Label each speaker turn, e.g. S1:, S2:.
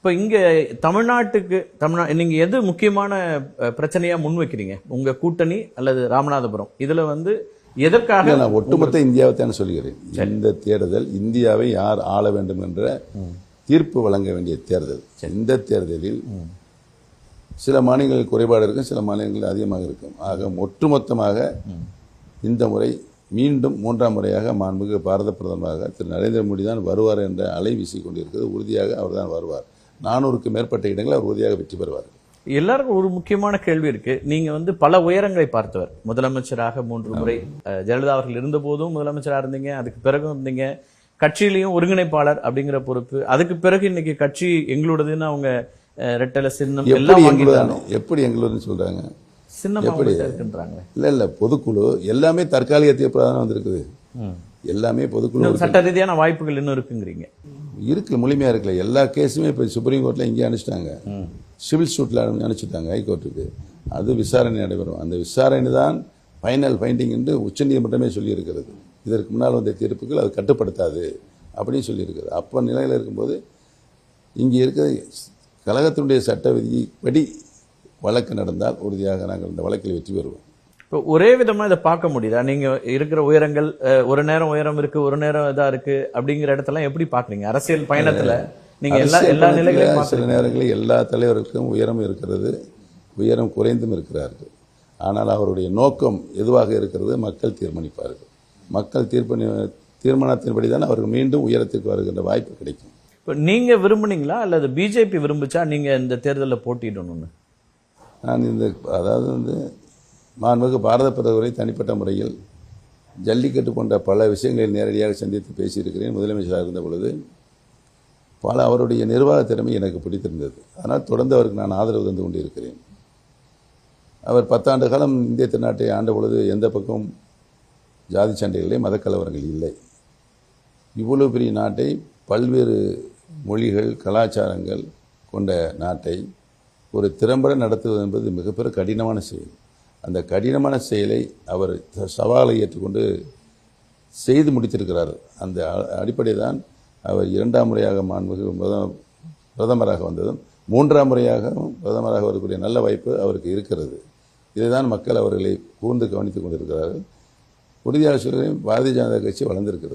S1: இப்ப இங்க தமிழ்நாட்டுக்கு நீங்க எது முக்கியமான பிரச்சனையா முன்வைக்கிறீங்க? உங்க கூட்டணி அல்லது ராமநாதபுரம் இதுல எதற்காக?
S2: நான் ஒட்டுமொத்த இந்தியாவை தான் சொல்கிறேன். இந்த தேர்தல் இந்தியாவை யார் ஆள வேண்டும் என்ற தீர்ப்பு வழங்க வேண்டிய தேர்தல். இந்த தேர்தலில் சில மாநிலங்கள் குறைபாடு இருக்கும், சில மாநிலங்கள் அதிகமாக இருக்கும். ஆக ஒட்டுமொத்தமாக இந்த முறை மீண்டும் 3ஆம் முறையாக மாண்புமிகு பாரத பிரதமராக திரு நரேந்திர மோடி தான் வருவார் என்ற அலை வீசிக் கொண்டிருக்கிறது. உறுதியாக அவர் தான் வருவார். 400க்கு மேற்பட்ட இடங்களில் அவர் உறுதியாக வெற்றி பெறுவார்.
S1: எல்லாருக்கும் ஒரு முக்கியமான கேள்வி இருக்கு. நீங்க பல உயரங்களை பார்த்தவர், முதலமைச்சராக 3 முறை, ஜெயலலிதா அவர்கள் இருந்த போதும் முதலமைச்சராக இருந்தீங்க, அதுக்கு பிறகு இருந்தீங்க, கட்சியிலையும் ஒருங்கிணைப்பாளர் அப்படிங்கிற பொறுப்பு, அதுக்கு பிறகு இன்னைக்கு கட்சி எங்களுடையதுன்னு அவங்க ரெட்டல சின்னம் எல்லாம்
S2: எப்படி எங்களுடன் சொல்றாங்க?
S1: சின்னம்
S2: இல்ல பொதுக்குழு எல்லாமே தற்காலிக தீர்ப்பு வந்திருக்குது. எல்லாமே பொதுக்குழு
S1: சட்ட ரீதியான வாய்ப்புகள் இன்னும் இருக்குங்கிறீங்க?
S2: இருக்கு, முழுமையா இருக்குல்ல. எல்லா கேஸுமே இப்ப சுப்ரீம் கோர்ட்ல இங்கே அனுப்பிச்சிட்டாங்க, சிவில் சூட்ல அனுப்பிச்சிட்டாங்க ஹைகோர்ட்டுக்கு. அது விசாரணை நடைபெறும். அந்த விசாரணை தான் ஃபைனல் ஃபைண்டிங் என்று உச்சநீதிமன்றமே சொல்லி இருக்கிறது. இதற்கு முன்னால் வந்த தீர்ப்புகள் அது கட்டுப்படுத்தாது அப்படின்னு சொல்லி இருக்குது. அப்போ நிலையில் இருக்கும்போது இங்கே இருக்கிற கழகத்தினுடைய சட்ட விதிப்படி வழக்கு நடந்தால் உறுதியாக நாங்கள் இந்த வழக்கில் வெற்றி பெறுவோம்.
S1: இப்போ ஒரே விதமா இதை பார்க்க முடியுதா? நீங்க இருக்கிற உயரங்கள், ஒரு நேரம் உயரம் இருக்கு, ஒரு நேரம் இதா இருக்கு அப்படிங்கிற இடத்தெல்லாம் எப்படி பாக்குறீங்க? அரசியல் பயணத்துல நீங்க எல்லா நிலைகளையும்
S2: சில நேரங்களில் எல்லா தலைவருக்கும் உயரம் இருக்கிறது, உயரம் குறைந்தும் இருக்கிறார்கள். ஆனால் அவருடைய நோக்கம் எதுவாக இருக்கிறது மக்கள் தீர்மானிப்பார்கள். மக்கள் தீர்மானத்தின்படி தான் அவர்கள் மீண்டும் உயரத்திற்கு வருகின்ற வாய்ப்பு கிடைக்கும்.
S1: இப்போ நீங்க விரும்புனீங்களா அல்லது பிஜேபி விரும்புச்சா நீங்க இந்த தேர்தலில் போட்டியிடணும்னு?
S2: நான் அதாவது மாண்புமிகு பாரத பிரதமரை தனிப்பட்ட முறையில் ஜல்லிக்கட்டு போன்ற பல விஷயங்களில் நேரடியாக சந்தித்து பேசியிருக்கிறேன். முதலமைச்சராக இருந்த பொழுது அவருடைய நிர்வாக திறமை எனக்கு பிடித்திருந்தது. அதனால் தொடர்ந்து அவருக்கு நான் ஆதரவு தந்து கொண்டிருக்கிறேன். அவர் 10 ஆண்டு காலம் இந்திய திருநாட்டை ஆண்ட பொழுது எந்த பக்கம் ஜாதி சண்டைகளே, மதக்கலவரங்கள் இல்லை. இவ்வளவு பெரிய நாட்டை, பல்வேறு மொழிகள், கலாச்சாரங்கள் கொண்ட நாட்டை ஒரு திறம்பட நடத்துவது என்பது மிகப்பெரிய கடினமான செயல். அந்த கடினமான செயலை அவர் சவாலை ஏற்றுக்கொண்டு செய்து முடித்திருக்கிறார். அந்த அடிப்படை தான் அவர் 2ஆம் முறையாக மாண்புமிகு பிரதமராக வந்ததும் 3ஆம் முறையாகவும் பிரதமராக வரக்கூடிய நல்ல வாய்ப்பு அவருக்கு இருக்கிறது. இதைதான் மக்கள் அவர்களை கூர்ந்து கவனித்துக் கொண்டிருக்கிறார்கள். உறுதியாக சொல்கிறேன், பாரதிய ஜனதா கட்சி வளர்ந்திருக்கிறது.